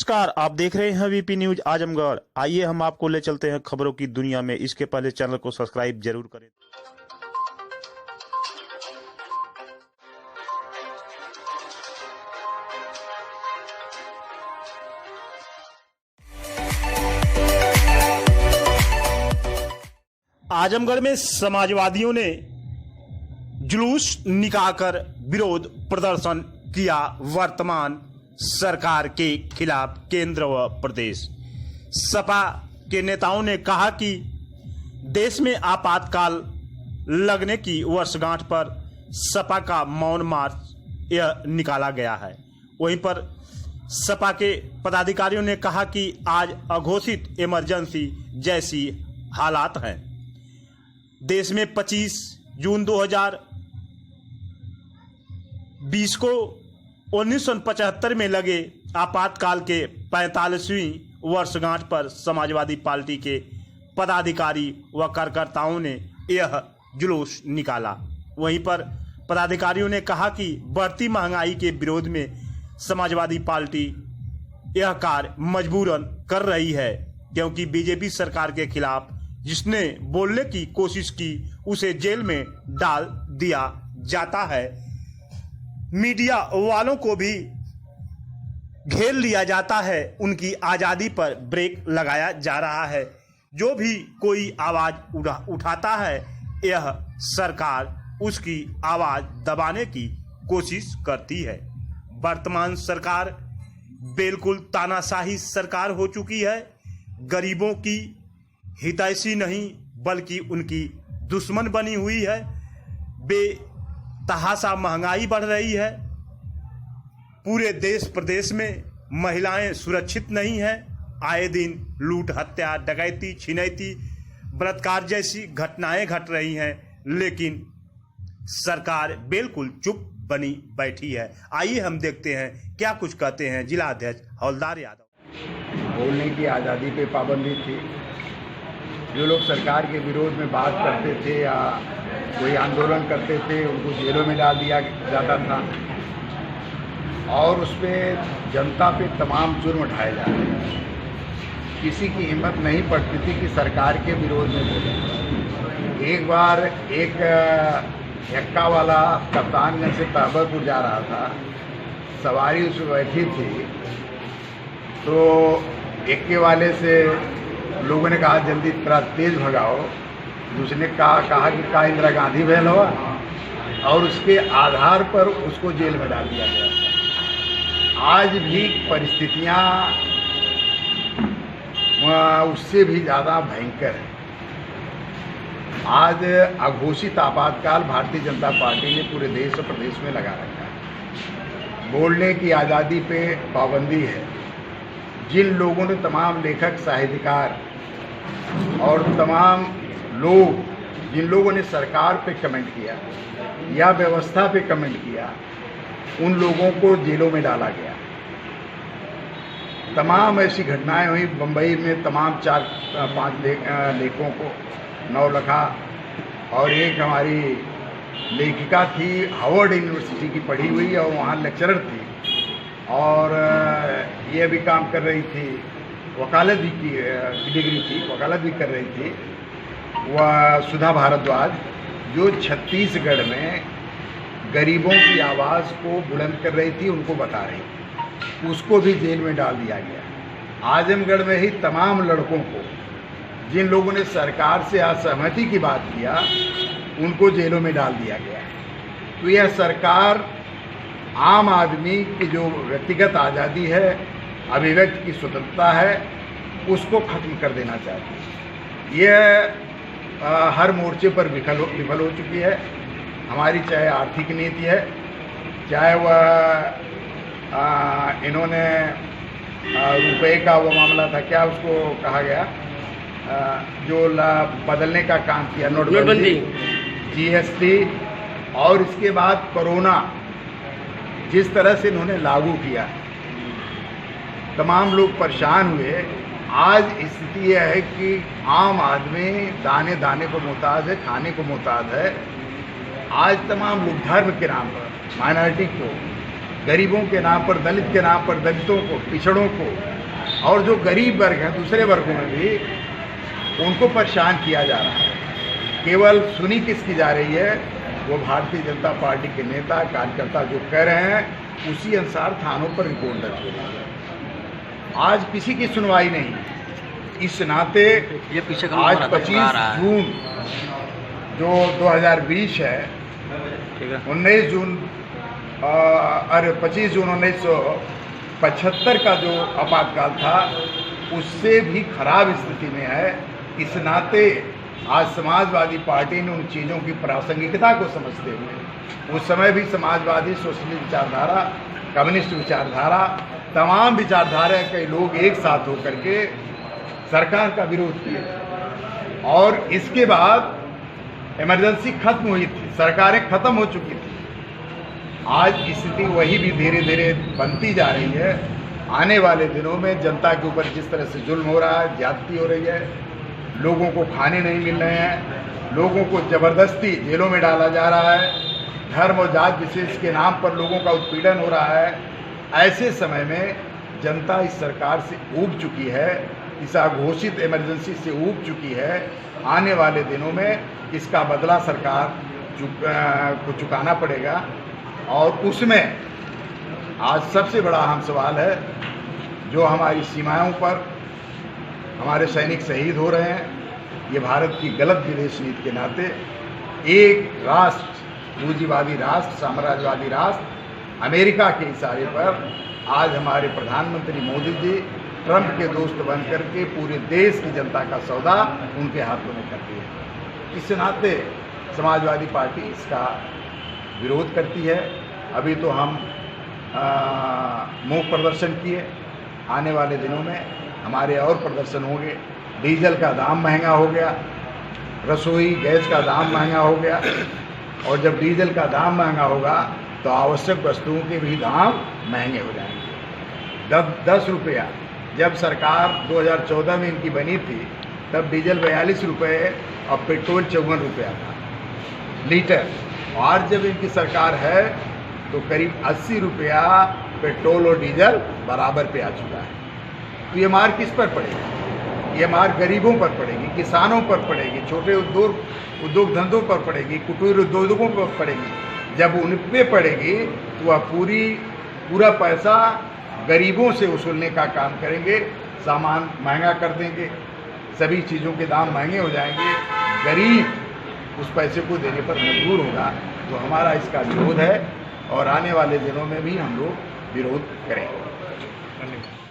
नमस्कार, आप देख रहे हैं वीपी न्यूज आजमगढ़। आइए हम आपको ले चलते हैं खबरों की दुनिया में। इसके पहले चैनल को सब्सक्राइब जरूर करें। आजमगढ़ में समाजवादियों ने जुलूस निकालकर विरोध प्रदर्शन किया वर्तमान सरकार के खिलाफ। केंद्र व प्रदेश सपा के नेताओं ने कहा कि देश में आपातकाल लगने की वर्षगांठ पर सपा का मौन मार्च यह निकाला गया है। वहीं पर सपा के पदाधिकारियों ने कहा कि आज अघोषित इमरजेंसी जैसी हालात हैं। देश में 25 जून 2020 को 1975 में लगे आपातकाल के 45वीं वर्षगांठ पर समाजवादी पार्टी के पदाधिकारी व कार्यकर्ताओं ने यह जुलूस निकाला। वहीं पर पदाधिकारियों ने कहा कि बढ़ती महंगाई के विरोध में समाजवादी पार्टी यह कार्य मजबूरन कर रही है, क्योंकि बीजेपी सरकार के खिलाफ जिसने बोलने की कोशिश की उसे जेल में डाल दिया जाता है। मीडिया वालों को भी घेर लिया जाता है। उनकी आज़ादी पर ब्रेक लगाया जा रहा है। जो भी कोई आवाज़ उठाता है, यह सरकार उसकी आवाज़ दबाने की कोशिश करती है। वर्तमान सरकार बिल्कुल तानाशाही सरकार हो चुकी है। गरीबों की हितैषी नहीं बल्कि उनकी दुश्मन बनी हुई है। बेतहाशा महंगाई बढ़ रही है। पूरे देश प्रदेश में महिलाएं सुरक्षित नहीं हैं। आए दिन लूट, हत्या, डकैती, छिनैती, बलात्कार जैसी घटनाएं घट रही हैं, लेकिन सरकार बिल्कुल चुप बनी बैठी है। आइए हम देखते हैं क्या कुछ कहते हैं जिला अध्यक्ष हवलदार यादव। बोलने की आज़ादी पे पाबंदी थी। जो लोग सरकार के विरोध में बात करते थे या कोई आंदोलन करते थे उनको जेलों में डाल दिया जाता था और उस पर जनता पे तमाम जुर्म उठाए जा रहे थे। किसी की हिम्मत नहीं पड़ती थी कि सरकार के विरोध में बोले। एक बार एक एक्का वाला कप्तानगंज से तहबरपुर जा रहा था, सवारी उसमें बैठी थी, तो एक्के वाले से लोगों ने कहा जल्दी थोड़ा तेज भगाओ। दूसरे ने कहा कि का इंदिरा गांधी बहन हुआ और उसके आधार पर उसको जेल में डाल दिया गया था। आज भी परिस्थितियां उससे भी ज़्यादा भयंकर है। आज अघोषित आपातकाल भारतीय जनता पार्टी ने पूरे देश और प्रदेश में लगा रखा है। बोलने की आज़ादी पे पाबंदी है। जिन लोगों ने, तमाम लेखक, साहित्यकार और तमाम लोग जिन लोगों ने सरकार पे कमेंट किया या व्यवस्था पे कमेंट किया, उन लोगों को जेलों में डाला गया। तमाम ऐसी घटनाएं हुई। बम्बई में तमाम 4-5 लेखकों को नौलखा और एक हमारी लेखिका थी, हार्वर्ड यूनिवर्सिटी की पढ़ी हुई और वहाँ लेक्चरर थी और ये भी काम कर रही थी, वकालत भी की डिग्री थी, वकालत भी कर रही थी, वह सुधा भारद्वाज, जो छत्तीसगढ़ में गरीबों की आवाज़ को बुलंद कर रही थी, उनको बता रही थी। उसको भी जेल में डाल दिया गया। आजमगढ़ में ही तमाम लड़कों को, जिन लोगों ने सरकार से असहमति की बात किया, उनको जेलों में डाल दिया गया। तो यह सरकार आम आदमी की जो व्यक्तिगत आज़ादी है, अभिव्यक्ति की स्वतंत्रता है, उसको खत्म कर देना चाहती है। यह हर मोर्चे पर विफल हो चुकी है। हमारी चाहे आर्थिक नीति है, चाहे वह इन्होंने रुपए का वो मामला था, क्या उसको कहा गया, जो बदलने का काम किया, नोटबंदी, जीएसटी, और इसके बाद कोरोना जिस तरह से इन्होंने लागू किया, तमाम लोग परेशान हुए। आज स्थिति यह है कि आम आदमी दाने दाने को मोहताज है, खाने को मोहताज है। आज तमाम लोग धर्म के नाम पर, माइनॉरिटी को, गरीबों के नाम पर, दलित के नाम पर दलितों को, पिछड़ों को और जो गरीब वर्ग हैं दूसरे वर्गों में भी उनको परेशान किया जा रहा है। केवल सुनी किसकी जा रही है, वो भारतीय जनता पार्टी के नेता कार्यकर्ता जो कह रहे हैं उसी अनुसार थानों पर रिपोर्ट दर्ज हो रही है। आज किसी की सुनवाई नहीं। इस नाते ये पीछे आज 25 जून जो 2020 है, 19 जून अरे 25 जून 1975 का जो आपातकाल था उससे भी खराब स्थिति में है। इस नाते आज समाजवादी पार्टी ने उन चीज़ों की प्रासंगिकता को समझते हुए उस समय भी समाजवादी सोशलिस्ट विचारधारा, कम्युनिस्ट विचारधारा, तमाम विचारधारा के लोग एक साथ होकर के सरकार का विरोध किए और इसके बाद इमरजेंसी खत्म हुई थी, सरकारें खत्म हो चुकी थी। आज स्थिति वही भी धीरे धीरे बनती जा रही है। आने वाले दिनों में जनता के ऊपर जिस तरह से जुल्म हो रहा है, ज्यादती हो रही है, लोगों को खाने नहीं मिल रहे हैं, लोगों को ज़बरदस्ती जेलों में डाला जा रहा है, धर्म और जात विशेष के नाम पर लोगों का उत्पीड़न हो रहा है, ऐसे समय में जनता इस सरकार से ऊब चुकी है, इस अघोषित इमरजेंसी से ऊब चुकी है। आने वाले दिनों में इसका बदला सरकार को चुकाना पड़ेगा और उसमें आज सबसे बड़ा अहम सवाल है जो हमारी सीमाओं पर हमारे सैनिक शहीद हो रहे हैं। ये भारत की गलत विदेश नीति के नाते एक राष्ट्र, पूंजीवादी राष्ट्र, साम्राज्यवादी राष्ट्र अमेरिका के इशारे पर आज हमारे प्रधानमंत्री मोदी जी ट्रंप के दोस्त बन करके पूरे देश की जनता का सौदा उनके हाथों में कर दिया। इस नाते समाजवादी पार्टी इसका विरोध करती है। अभी तो हम मूक प्रदर्शन किए, आने वाले दिनों में हमारे और प्रदर्शन होंगे। डीजल का दाम महंगा हो गया, रसोई गैस का दाम महंगा हो गया और जब डीजल का दाम महंगा होगा तो आवश्यक वस्तुओं के भी दाम महंगे हो जाएंगे। 10 रुपया जब सरकार 2014 में इनकी बनी थी तब डीजल 42 रुपये और पेट्रोल 54 रुपया था लीटर। और जब इनकी सरकार है तो करीब 80 रुपया पेट्रोल और डीजल बराबर पे आ चुका है। तो ये मार किस पर पड़ेगी? ये मार गरीबों पर पड़ेगी, किसानों पर पड़ेगी, छोटे उद्योग धंधों पर पड़ेगी, कुटीर उद्योगों पर पड़ेगी। जब उन पे पड़ेगी तो वह पूरा पैसा गरीबों से वसूलने का काम करेंगे, सामान महंगा कर देंगे, सभी चीज़ों के दाम महंगे हो जाएंगे, गरीब उस पैसे को देने पर मजबूर होगा। तो हमारा इसका विरोध है और आने वाले दिनों में भी हम लोग विरोध करेंगे। धन्यवाद।